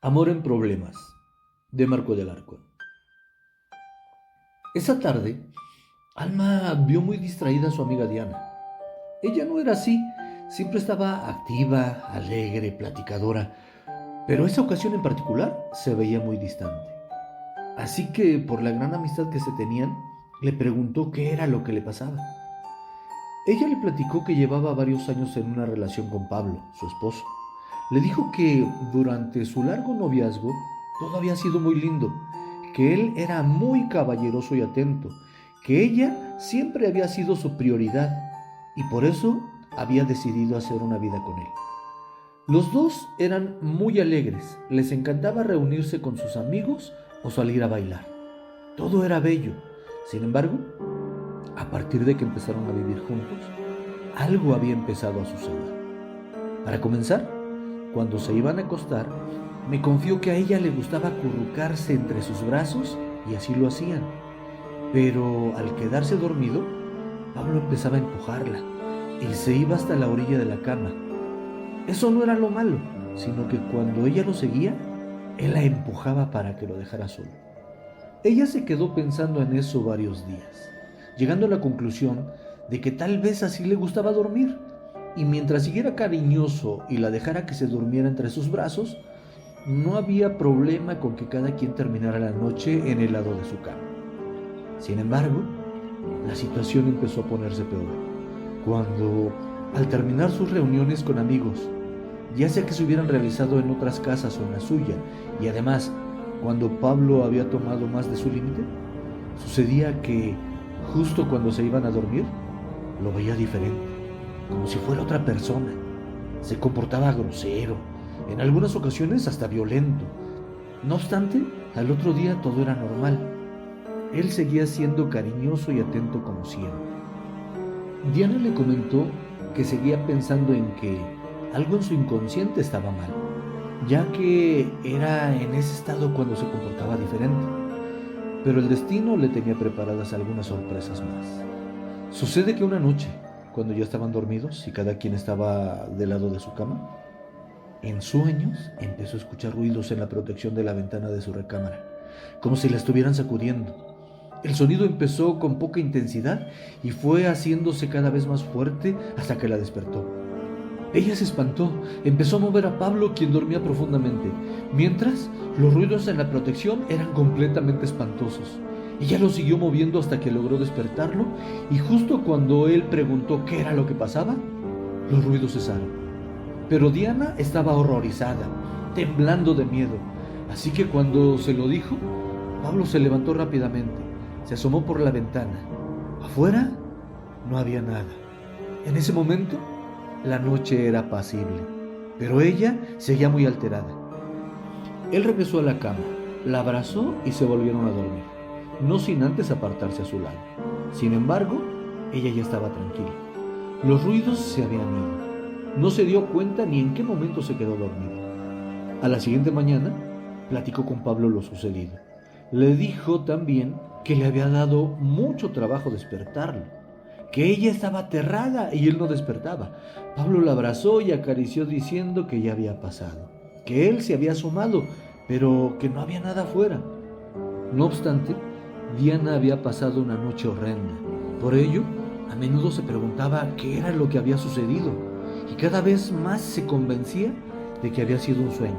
Amor en problemas, de Marco del Arco. Esa tarde, Alma vio muy distraída a su amiga Diana. Ella no era así, siempre estaba activa, alegre, platicadora, pero esa ocasión en particular se veía muy distante. Así que, por la gran amistad que se tenían, le preguntó qué era lo que le pasaba. Ella le platicó que llevaba varios años en una relación con Pablo, su esposo. Le dijo que durante su largo noviazgo todo había sido muy lindo, que él era muy caballeroso y atento, que ella siempre había sido su prioridad y por eso había decidido hacer una vida con él. Los dos eran muy alegres, les encantaba reunirse con sus amigos o salir a bailar. Todo era bello. Sin embargo, a partir de que empezaron a vivir juntos, algo había empezado a suceder. Para comenzar, cuando se iban a acostar, me confió que a ella le gustaba acurrucarse entre sus brazos y así lo hacían. Pero al quedarse dormido, Pablo empezaba a empujarla y se iba hasta la orilla de la cama. Eso no era lo malo, sino que cuando ella lo seguía, él la empujaba para que lo dejara solo. Ella se quedó pensando en eso varios días, llegando a la conclusión de que tal vez así le gustaba dormir, y mientras siguiera cariñoso y la dejara que se durmiera entre sus brazos, no había problema con que cada quien terminara la noche en el lado de su cama. Sin embargo, la situación empezó a ponerse peor, cuando, al terminar sus reuniones con amigos, ya sea que se hubieran realizado en otras casas o en la suya, y además, cuando Pablo había tomado más de su límite, sucedía que, justo cuando se iban a dormir, lo veía diferente, como si fuera otra persona. Se comportaba grosero, en algunas ocasiones hasta violento. No obstante, al otro día todo era normal. Él seguía siendo cariñoso y atento como siempre. Diana le comentó que seguía pensando en que algo en su inconsciente estaba mal, ya que era en ese estado cuando se comportaba diferente. Pero el destino le tenía preparadas algunas sorpresas más. Sucede que una noche, cuando ya estaban dormidos y cada quien estaba del lado de su cama, en sueños empezó a escuchar ruidos en la protección de la ventana de su recámara, como si la estuvieran sacudiendo. El sonido empezó con poca intensidad y fue haciéndose cada vez más fuerte hasta que la despertó. Ella se espantó, empezó a mover a Pablo, quien dormía profundamente, mientras los ruidos en la protección eran completamente espantosos. Ella lo siguió moviendo hasta que logró despertarlo, y justo cuando él preguntó qué era lo que pasaba, los ruidos cesaron. Pero Diana estaba horrorizada, temblando de miedo, así que cuando se lo dijo, Pablo se levantó rápidamente, se asomó por la ventana. Afuera no había nada. En ese momento, la noche era apacible, pero ella seguía muy alterada. Él regresó a la cama, la abrazó y se volvieron a dormir, no sin antes apartarse a su lado. Sin embargo, ella ya estaba tranquila. Los ruidos se habían ido. No se dio cuenta ni en qué momento se quedó dormida. A la siguiente mañana, platicó con Pablo lo sucedido. Le dijo también que le había dado mucho trabajo despertarlo, que ella estaba aterrada y él no despertaba. Pablo la abrazó y acarició diciendo que ya había pasado, que él se había asomado, pero que no había nada afuera. No obstante, Diana había pasado una noche horrenda. Por ello, a menudo se preguntaba qué era lo que había sucedido, y cada vez más se convencía de que había sido un sueño.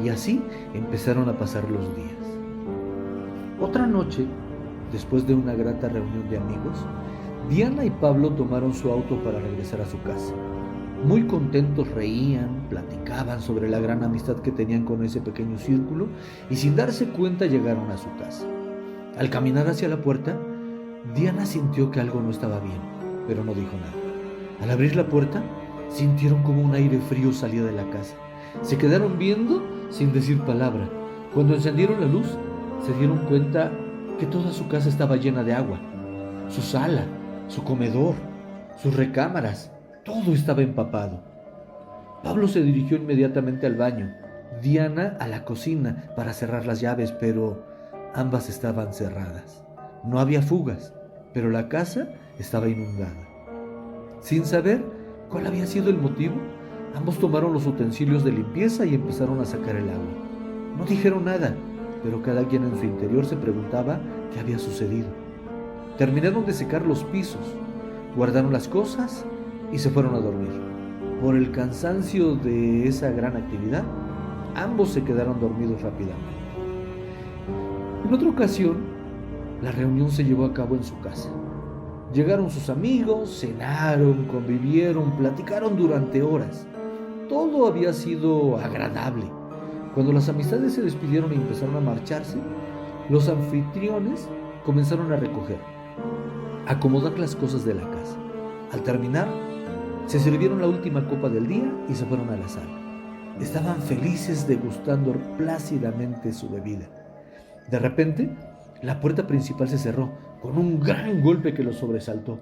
Y así empezaron a pasar los días. Otra noche, después de una grata reunión de amigos, Diana y Pablo tomaron su auto para regresar a su casa. Muy contentos reían, platicaban sobre la gran amistad que tenían con ese pequeño círculo y sin darse cuenta llegaron a su casa. Al caminar hacia la puerta, Diana sintió que algo no estaba bien, pero no dijo nada. Al abrir la puerta, sintieron como un aire frío salía de la casa. Se quedaron viendo sin decir palabra. Cuando encendieron la luz, se dieron cuenta que toda su casa estaba llena de agua. Su sala, su comedor, sus recámaras, todo estaba empapado. Pablo se dirigió inmediatamente al baño, Diana a la cocina para cerrar las llaves, pero ambas estaban cerradas. No había fugas, pero la casa estaba inundada. Sin saber ¿cuál había sido el motivo? Ambos tomaron los utensilios de limpieza y empezaron a sacar el agua. No dijeron nada, pero cada quien en su interior se preguntaba qué había sucedido. Terminaron de secar los pisos, guardaron las cosas y se fueron a dormir. Por el cansancio de esa gran actividad, ambos se quedaron dormidos rápidamente. En otra ocasión, la reunión se llevó a cabo en su casa. Llegaron sus amigos, cenaron, convivieron, platicaron durante horas. Todo había sido agradable. Cuando las amistades se despidieron y empezaron a marcharse, los anfitriones comenzaron a recoger, a acomodar las cosas de la casa. Al terminar, se sirvieron la última copa del día y se fueron a la sala. Estaban felices degustando plácidamente su bebida. De repente, la puerta principal se cerró con un gran golpe que los sobresaltó.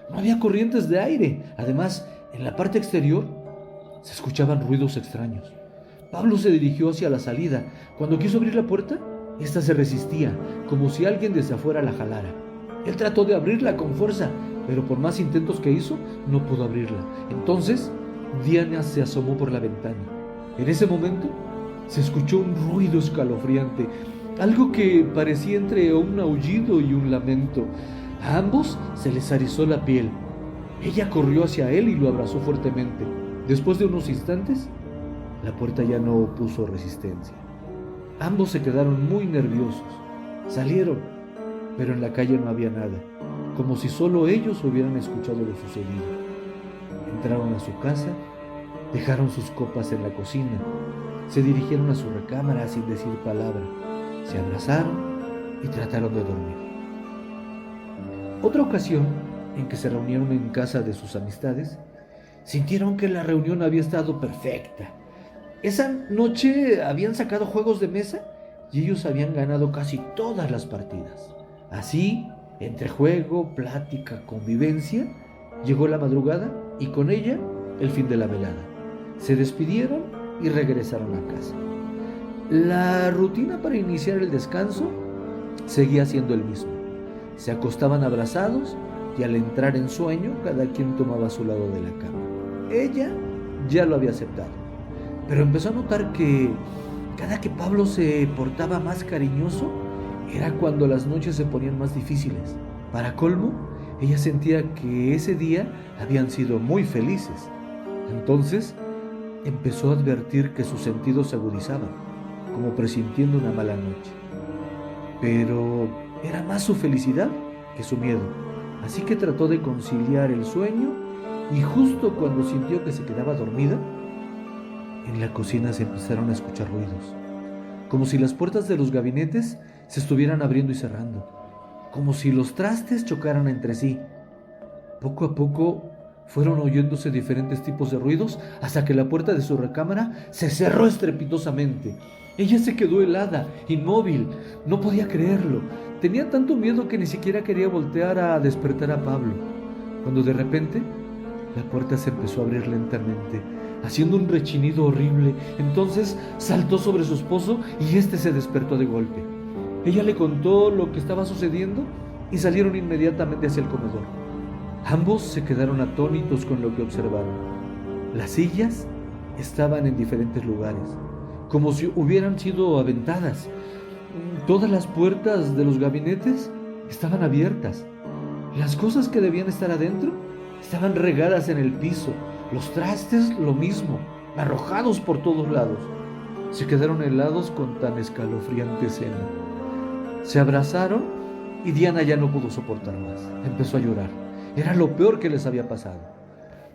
No había corrientes de aire. Además, en la parte exterior se escuchaban ruidos extraños. Pablo se dirigió hacia la salida. Cuando quiso abrir la puerta, ésta se resistía, como si alguien desde afuera la jalara. Él trató de abrirla con fuerza, pero por más intentos que hizo, no pudo abrirla. Entonces, Diana se asomó por la ventana. En ese momento, se escuchó un ruido escalofriante, algo que parecía entre un aullido y un lamento. A ambos se les erizó la piel. Ella corrió hacia él y lo abrazó fuertemente. Después de unos instantes, la puerta ya no opuso resistencia. Ambos se quedaron muy nerviosos. Salieron, pero en la calle no había nada, como si solo ellos hubieran escuchado lo sucedido. Entraron a su casa, dejaron sus copas en la cocina, se dirigieron a su recámara sin decir palabra, se abrazaron y trataron de dormir. Otra ocasión en que se reunieron en casa de sus amistades, sintieron que la reunión había estado perfecta. Esa noche habían sacado juegos de mesa y ellos habían ganado casi todas las partidas. Así, entre juego, plática, convivencia, llegó la madrugada y con ella el fin de la velada. Se despidieron y regresaron a casa. La rutina para iniciar el descanso seguía siendo el mismo. Se acostaban abrazados y al entrar en sueño, cada quien tomaba su lado de la cama. Ella ya lo había aceptado, pero empezó a notar que cada que Pablo se portaba más cariñoso, era cuando las noches se ponían más difíciles. Para colmo, ella sentía que ese día habían sido muy felices. Entonces, empezó a advertir que sus sentidos se agudizaban, como presintiendo una mala noche. Pero era más su felicidad que su miedo, así que trató de conciliar el sueño y justo cuando sintió que se quedaba dormida, en la cocina se empezaron a escuchar ruidos, como si las puertas de los gabinetes se estuvieran abriendo y cerrando, como si los trastes chocaran entre sí. Poco a poco fueron oyéndose diferentes tipos de ruidos hasta que la puerta de su recámara se cerró estrepitosamente. Ella se quedó helada, inmóvil, no podía creerlo. Tenía tanto miedo que ni siquiera quería voltear a despertar a Pablo, cuando de repente la puerta se empezó a abrir lentamente, haciendo un rechinido horrible. Entonces saltó sobre su esposo y éste se despertó de golpe. Ella le contó lo que estaba sucediendo y salieron inmediatamente hacia el comedor. Ambos se quedaron atónitos con lo que observaron. Las sillas estaban en diferentes lugares, como si hubieran sido aventadas. Todas las puertas de los gabinetes estaban abiertas. Las cosas que debían estar adentro estaban regadas en el piso. Los trastes lo mismo, arrojados por todos lados. Se quedaron helados con tan escalofriante escena. Se abrazaron y Diana ya no pudo soportar más. Empezó a llorar. Era lo peor que les había pasado.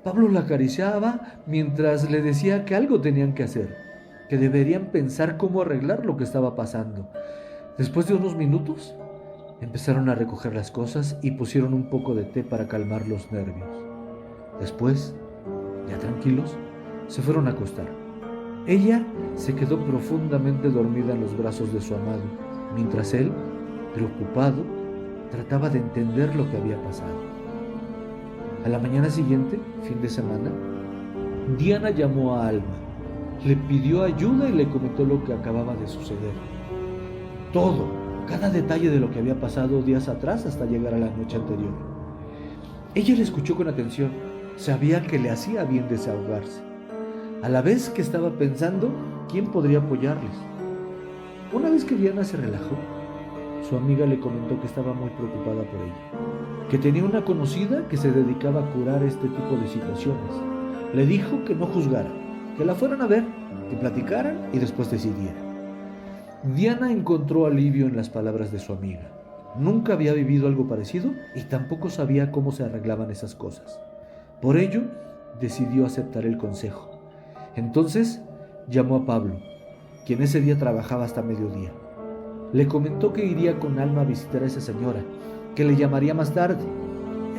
Pablo la acariciaba mientras le decía que algo tenían que hacer, que deberían pensar cómo arreglar lo que estaba pasando. Después de unos minutos, empezaron a recoger las cosas y pusieron un poco de té para calmar los nervios. Después, ya tranquilos, se fueron a acostar. Ella se quedó profundamente dormida en los brazos de su amado, mientras él, preocupado, trataba de entender lo que había pasado. A la mañana siguiente, fin de semana, Diana llamó a Alma, le pidió ayuda y le comentó lo que acababa de suceder. Todo, cada detalle de lo que había pasado días atrás hasta llegar a la noche anterior. Ella le escuchó con atención, sabía que le hacía bien desahogarse, a la vez que estaba pensando quién podría apoyarles. Una vez que Diana se relajó, su amiga le comentó que estaba muy preocupada por ella, que tenía una conocida que se dedicaba a curar este tipo de situaciones. Le dijo que no juzgara, que la fueran a ver, que platicaran y después decidieran. Diana encontró alivio en las palabras de su amiga. Nunca había vivido algo parecido y tampoco sabía cómo se arreglaban esas cosas. Por ello, decidió aceptar el consejo. Entonces, llamó a Pablo, quien ese día trabajaba hasta mediodía. Le comentó que iría con Alma a visitar a esa señora, que le llamaría más tarde.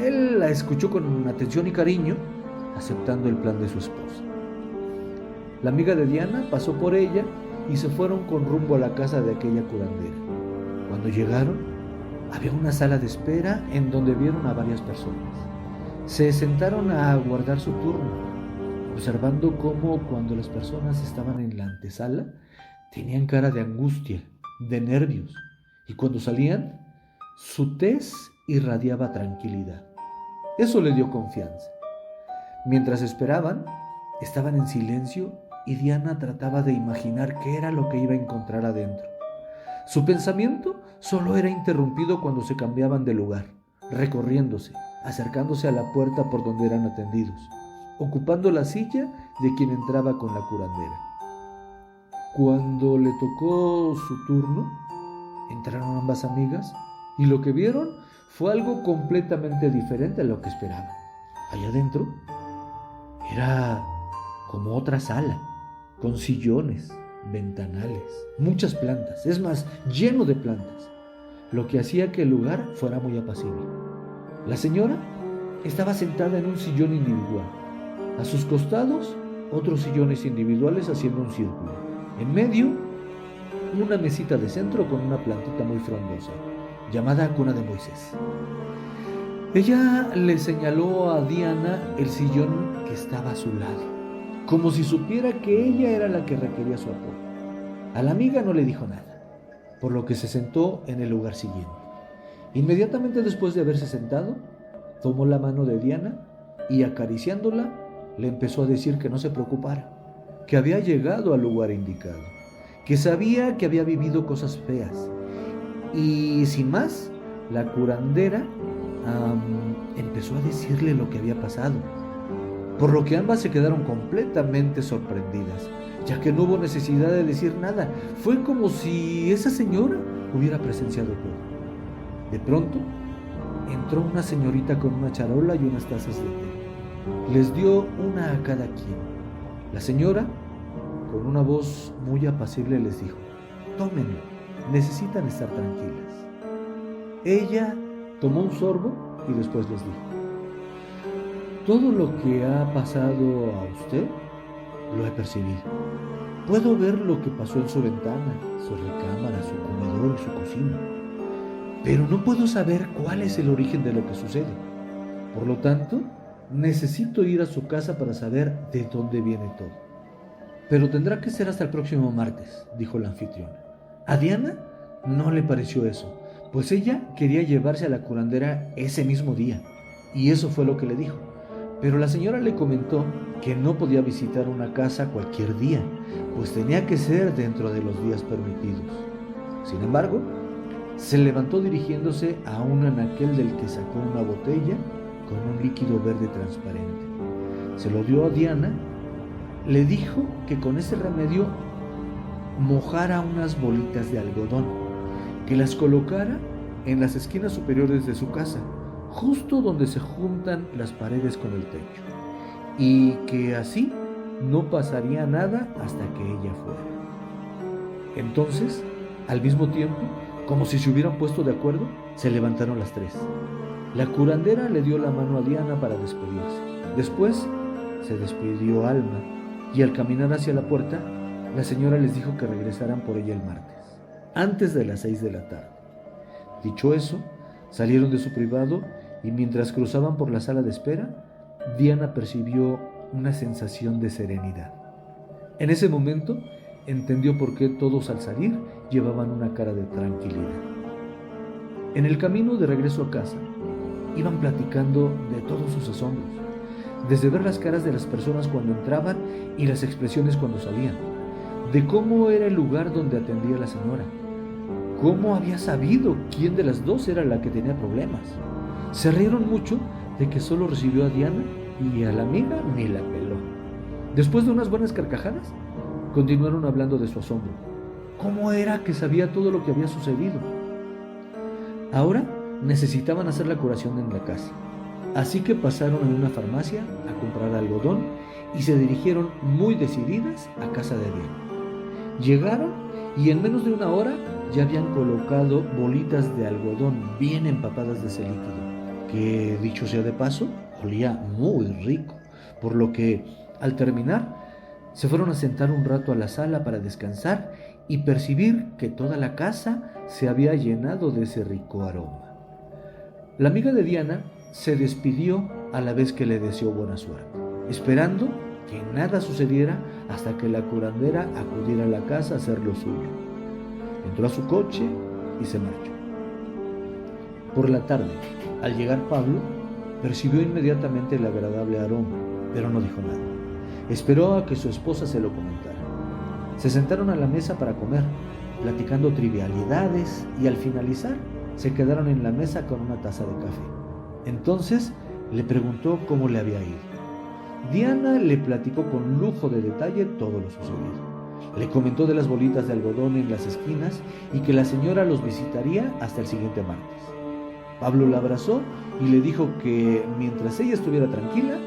Él la escuchó con atención y cariño, aceptando el plan de su esposa. La amiga de Diana pasó por ella y se fueron con rumbo a la casa de aquella curandera. Cuando llegaron, había una sala de espera en donde vieron a varias personas. Se sentaron a aguardar su turno, observando cómo cuando las personas estaban en la antesala, tenían cara de angustia, de nervios, y cuando salían, su tez irradiaba tranquilidad. Eso le dio confianza. Mientras esperaban, estaban en silencio y Diana trataba de imaginar qué era lo que iba a encontrar adentro. Su pensamiento solo era interrumpido cuando se cambiaban de lugar, recorriéndose, acercándose a la puerta por donde eran atendidos, ocupando la silla de quien entraba con la curandera. Cuando le tocó su turno, entraron ambas amigas y lo que vieron fue algo completamente diferente a lo que esperaban. Allá adentro era como otra sala, con sillones, ventanales, muchas plantas, es más, lleno de plantas, lo que hacía que el lugar fuera muy apacible. La señora estaba sentada en un sillón individual. A sus costados, otros sillones individuales haciendo un círculo. En medio, una mesita de centro con una plantita muy frondosa, llamada cuna de Moisés. Ella le señaló a Diana el sillón que estaba a su lado, como si supiera que ella era la que requería su apoyo. A la amiga no le dijo nada, por lo que se sentó en el lugar siguiente. Inmediatamente después de haberse sentado, tomó la mano de Diana y acariciándola, le empezó a decir que no se preocupara, que había llegado al lugar indicado, que sabía que había vivido cosas feas. Y sin más, la curandera empezó a decirle lo que había pasado, por lo que ambas se quedaron completamente sorprendidas, ya que no hubo necesidad de decir nada. Fue como si esa señora hubiera presenciado todo. De pronto, entró una señorita con una charola y unas tazas de té. Les dio una a cada quien. La señora, con una voz muy apacible, les dijo: tómenlo, necesitan estar tranquilas. Ella tomó un sorbo y después les dijo: todo lo que ha pasado a usted lo he percibido. Puedo ver lo que pasó en su ventana, su recámara, su comedor y su cocina, pero no puedo saber cuál es el origen de lo que sucede. Por lo tanto, necesito ir a su casa para saber de dónde viene todo. Pero tendrá que ser hasta el próximo martes, dijo la anfitriona. A Diana no le pareció eso, pues ella quería llevarse a la curandera ese mismo día, y eso fue lo que le dijo. Pero la señora le comentó que no podía visitar una casa cualquier día, pues tenía que ser dentro de los días permitidos. Sin embargo, se levantó dirigiéndose a un anaquel del que sacó una botella con un líquido verde transparente. Se lo dio a Diana. Le dijo que con ese remedio mojara unas bolitas de algodón, que las colocara en las esquinas superiores de su casa, justo donde se juntan las paredes con el techo, y que así no pasaría nada hasta que ella fuera. Entonces, al mismo tiempo, como si se hubieran puesto de acuerdo, se levantaron las tres. La curandera le dio la mano a Diana para despedirse. Después se despidió Alma, y al caminar hacia la puerta, la señora les dijo que regresaran por ella el martes, antes de las 6 de la tarde. Dicho eso, salieron de su privado y mientras cruzaban por la sala de espera, Diana percibió una sensación de serenidad. En ese momento, entendió por qué todos al salir llevaban una cara de tranquilidad. En el camino de regreso a casa, iban platicando de todos sus asombros, desde ver las caras de las personas cuando entraban y las expresiones cuando salían, de cómo era el lugar donde atendía la señora. ¿Cómo había sabido quién de las dos era la que tenía problemas? Se rieron mucho de que solo recibió a Diana y a la amiga ni la peló. Después de unas buenas carcajadas, continuaron hablando de su asombro. ¿Cómo era que sabía todo lo que había sucedido? Ahora necesitaban hacer la curación en la casa, así que pasaron en una farmacia a comprar algodón y se dirigieron muy decididas a casa de Diana. Llegaron y en menos de una hora ya habían colocado bolitas de algodón bien empapadas de ese líquido, que dicho sea de paso, olía muy rico, por lo que al terminar se fueron a sentar un rato a la sala para descansar y percibir que toda la casa se había llenado de ese rico aroma. La amiga de Diana se despidió a la vez que le deseó buena suerte, esperando que nada sucediera hasta que la curandera acudiera a la casa a hacer lo suyo. Entró a su coche y se marchó. Por la tarde, al llegar Pablo, percibió inmediatamente el agradable aroma, pero no dijo nada. Esperó a que su esposa se lo comentara. Se sentaron a la mesa para comer, platicando trivialidades, y al finalizar se quedaron en la mesa con una taza de café. Entonces le preguntó cómo le había ido. Diana le platicó con lujo de detalle todo lo sucedido. Le comentó de las bolitas de algodón en las esquinas y que la señora los visitaría hasta el siguiente martes. Pablo la abrazó y le dijo que mientras ella estuviera tranquila,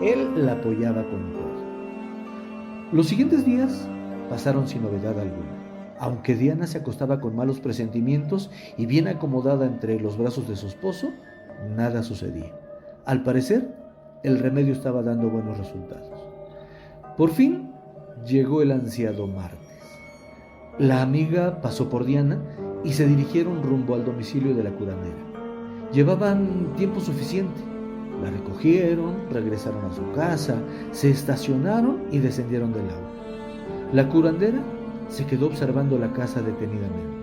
él la apoyaba con todo. Los siguientes días pasaron sin novedad alguna. Aunque Diana se acostaba con malos presentimientos y bien acomodada entre los brazos de su esposo, nada sucedía. Al parecer, el remedio estaba dando buenos resultados. Por fin llegó el ansiado martes. La amiga pasó por Diana y se dirigieron rumbo al domicilio de la curandera. Llevaban tiempo suficiente. La recogieron, regresaron a su casa, se estacionaron y descendieron del auto. La curandera se quedó observando la casa detenidamente.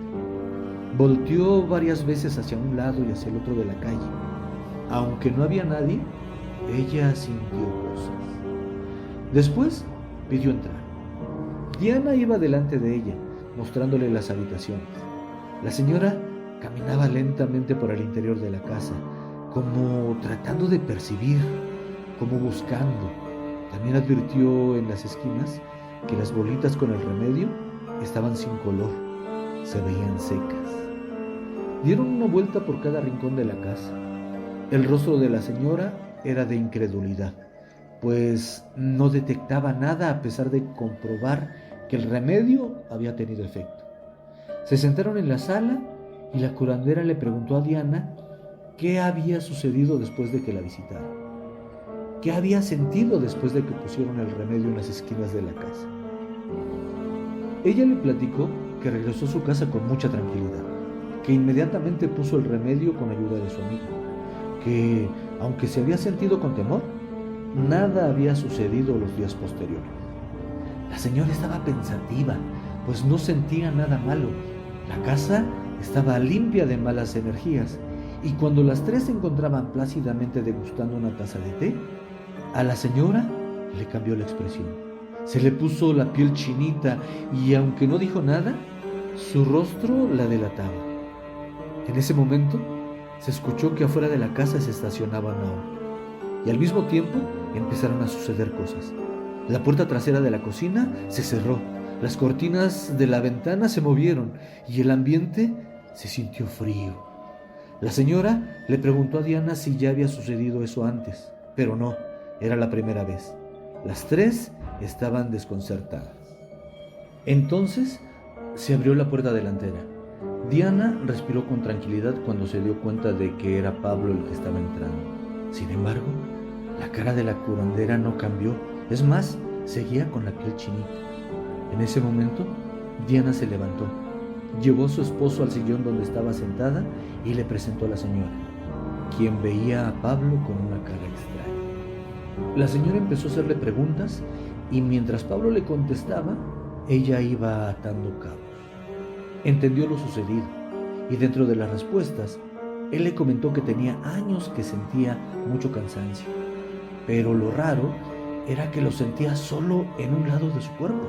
Volteó varias veces hacia un lado y hacia el otro de la calle. Aunque no había nadie, ella sintió cosas. Después pidió entrar. Diana iba delante de ella, mostrándole las habitaciones. La señora caminaba lentamente por el interior de la casa, como tratando de percibir, como buscando. También advirtió en las esquinas que las bolitas con el remedio estaban sin color, se veían secas. Dieron una vuelta por cada rincón de la casa. El rostro de la señora era de incredulidad, pues no detectaba nada a pesar de comprobar que el remedio había tenido efecto. Se sentaron en la sala y la curandera le preguntó a Diana qué había sucedido después de que la visitara. ¿Qué había sentido después de que pusieron el remedio en las esquinas de la casa? Ella le platicó que regresó a su casa con mucha tranquilidad, que inmediatamente puso el remedio con ayuda de su amigo, que, aunque se había sentido con temor, nada había sucedido los días posteriores. La señora estaba pensativa, pues no sentía nada malo. La casa estaba limpia de malas energías, y cuando las tres se encontraban plácidamente degustando una taza de té, a la señora le cambió la expresión. Se le puso la piel chinita y, aunque no dijo nada, su rostro la delataba. En ese momento se escuchó que afuera de la casa se estacionaba un auto, y al mismo tiempo empezaron a suceder cosas. La puerta trasera de la cocina se cerró, las cortinas de la ventana se movieron y el ambiente se sintió frío. La señora le preguntó a Diana si ya había sucedido eso antes, pero no, era la primera vez. Las tres estaban desconcertadas. Entonces se abrió la puerta delantera. Diana respiró con tranquilidad cuando se dio cuenta de que era Pablo el que estaba entrando. Sin embargo, la cara de la curandera no cambió, es más, seguía con la piel chinita. En ese momento, Diana se levantó, llevó a su esposo al sillón donde estaba sentada y le presentó a la señora, quien veía a Pablo con una cara extraña. La señora empezó a hacerle preguntas y mientras Pablo le contestaba, ella iba atando cabos. Entendió lo sucedido y dentro de las respuestas, él le comentó que tenía años que sentía mucho cansancio, pero lo raro era que lo sentía solo en un lado de su cuerpo,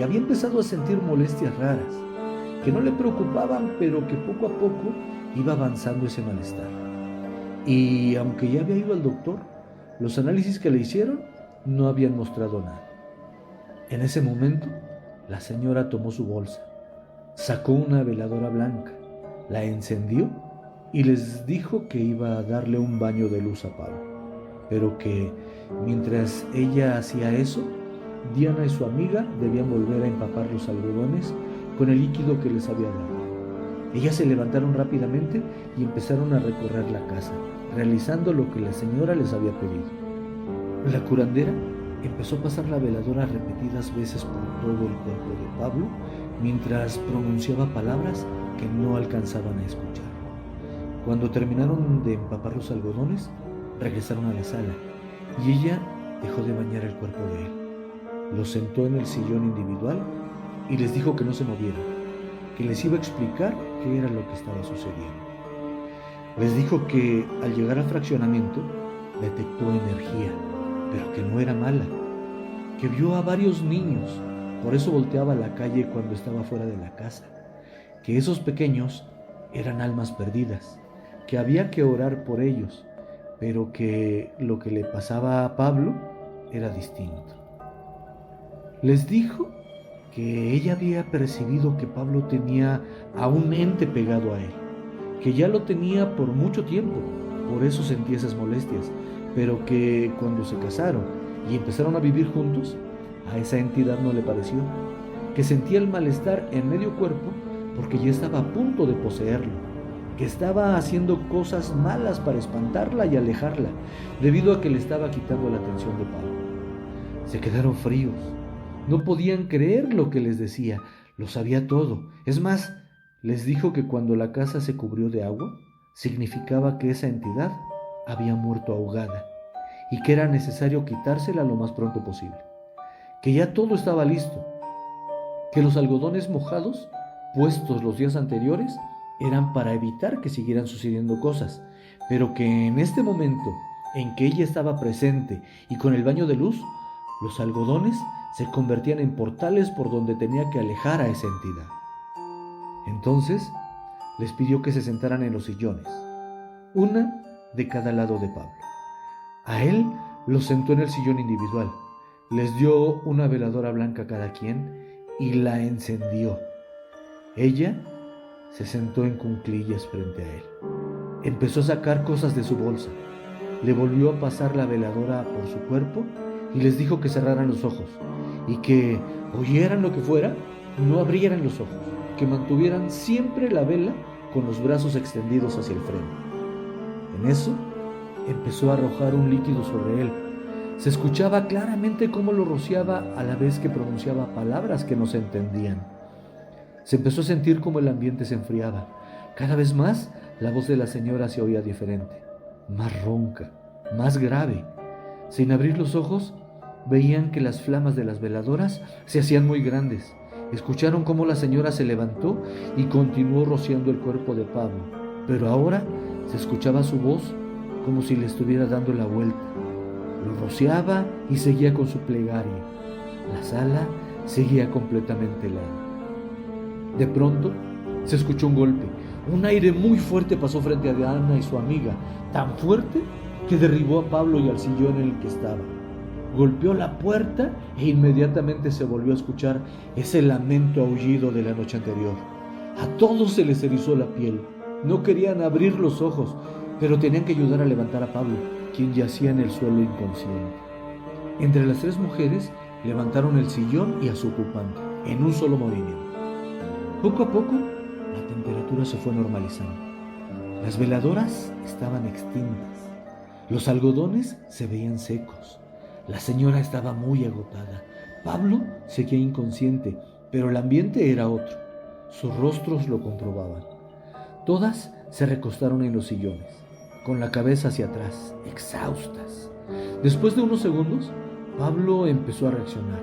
que había empezado a sentir molestias raras, que no le preocupaban, pero que poco a poco iba avanzando ese malestar. Y aunque ya había ido al doctor, los análisis que le hicieron no habían mostrado nada. En ese momento, la señora tomó su bolsa, sacó una veladora blanca, la encendió y les dijo que iba a darle un baño de luz a Pablo, pero que mientras ella hacía eso, Diana y su amiga debían volver a empapar los algodones con el líquido que les había dado. Ellas se levantaron rápidamente y empezaron a recorrer la casa, realizando lo que la señora les había pedido. La curandera empezó a pasar la veladora repetidas veces por todo el cuerpo de Pablo, mientras pronunciaba palabras que no alcanzaban a escuchar. Cuando terminaron de empapar los algodones, regresaron a la sala y ella dejó de bañar el cuerpo de él. Lo sentó en el sillón individual y les dijo que no se movieran, que les iba a explicar qué era lo que estaba sucediendo. Les dijo que al llegar al fraccionamiento detectó energía, pero que no era mala, que vio a varios niños, por eso volteaba a la calle cuando estaba fuera de la casa, que esos pequeños eran almas perdidas, que había que orar por ellos, pero que lo que le pasaba a Pablo era distinto. Les dijo que ella había percibido que Pablo tenía a un ente pegado a él, que ya lo tenía por mucho tiempo, por eso sentía esas molestias, pero que cuando se casaron y empezaron a vivir juntos, a esa entidad no le pareció, que sentía el malestar en medio cuerpo porque ya estaba a punto de poseerlo, que estaba haciendo cosas malas para espantarla y alejarla, debido a que le estaba quitando la atención de Pablo. Se quedaron fríos, no podían creer lo que les decía, lo sabía todo. Es más, les dijo que cuando la casa se cubrió de agua, significaba que esa entidad había muerto ahogada y que era necesario quitársela lo más pronto posible, que ya todo estaba listo, que los algodones mojados, puestos los días anteriores, eran para evitar que siguieran sucediendo cosas, pero que en este momento en que ella estaba presente y con el baño de luz, los algodones se convertían en portales por donde tenía que alejar a esa entidad. Entonces les pidió que se sentaran en los sillones, una de cada lado de Pablo. A él lo sentó en el sillón individual, les dio una veladora blanca a cada quien y la encendió. Ella se sentó en cuclillas frente a él. Empezó a sacar cosas de su bolsa, le volvió a pasar la veladora por su cuerpo y les dijo que cerraran los ojos y que oyeran lo que fuera, no abrieran los ojos, que mantuvieran siempre la vela con los brazos extendidos hacia el frente. En eso empezó a arrojar un líquido sobre él. Se escuchaba claramente cómo lo rociaba a la vez que pronunciaba palabras que no se entendían. Se empezó a sentir como el ambiente se enfriaba. Cada vez más la voz de la señora se oía diferente, más ronca, más grave. Sin abrir los ojos, veían que las flamas de las veladoras se hacían muy grandes. Escucharon cómo la señora se levantó y continuó rociando el cuerpo de Pablo, pero ahora se escuchaba su voz como si le estuviera dando la vuelta. Lo rociaba y seguía con su plegaria. La sala seguía completamente helada. De pronto se escuchó un golpe. Un aire muy fuerte pasó frente a Diana y su amiga, tan fuerte que derribó a Pablo y al sillón en el que estaba. Golpeó la puerta e inmediatamente se volvió a escuchar ese lamento aullido de la noche anterior. A todos se les erizó la piel. No querían abrir los ojos, pero tenían que ayudar a levantar a Pablo, quien yacía en el suelo inconsciente. Entre las tres mujeres levantaron el sillón y a su ocupante, en un solo movimiento. Poco a poco, la temperatura se fue normalizando. Las veladoras estaban extintas. Los algodones se veían secos. La señora estaba muy agotada. Pablo seguía inconsciente, pero el ambiente era otro. Sus rostros lo comprobaban. Todas se recostaron en los sillones, con la cabeza hacia atrás, exhaustas. Después de unos segundos, Pablo empezó a reaccionar.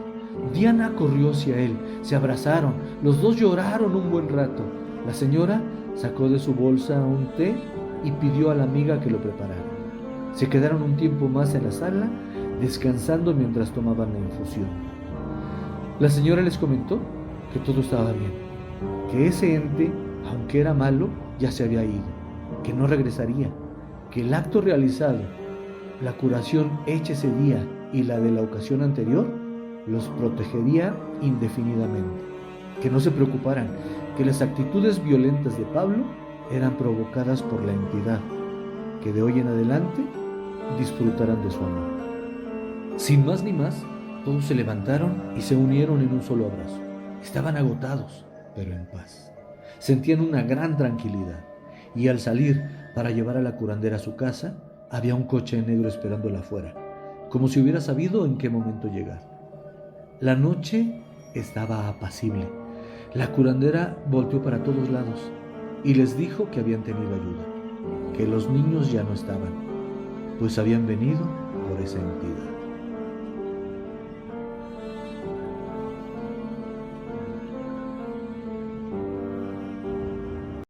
Diana corrió hacia él, se abrazaron, los dos lloraron un buen rato. La señora sacó de su bolsa un té y pidió a la amiga que lo preparara. Se quedaron un tiempo más en la sala, descansando mientras tomaban la infusión. La señora les comentó que todo estaba bien, que ese ente, aunque era malo, ya se había ido, que no regresaría, que el acto realizado, la curación hecha ese día y la de la ocasión anterior, los protegería indefinidamente, que no se preocuparan, que las actitudes violentas de Pablo eran provocadas por la entidad, que de hoy en adelante disfrutarán de su amor. Sin más ni más, todos se levantaron y se unieron en un solo abrazo. Estaban agotados, pero en paz. Sentían una gran tranquilidad, y al salir para llevar a la curandera a su casa, había un coche negro esperándola afuera, como si hubiera sabido en qué momento llegar. La noche estaba apacible. La curandera volteó para todos lados y les dijo que habían tenido ayuda, que los niños ya no estaban, pues habían venido por esa entidad.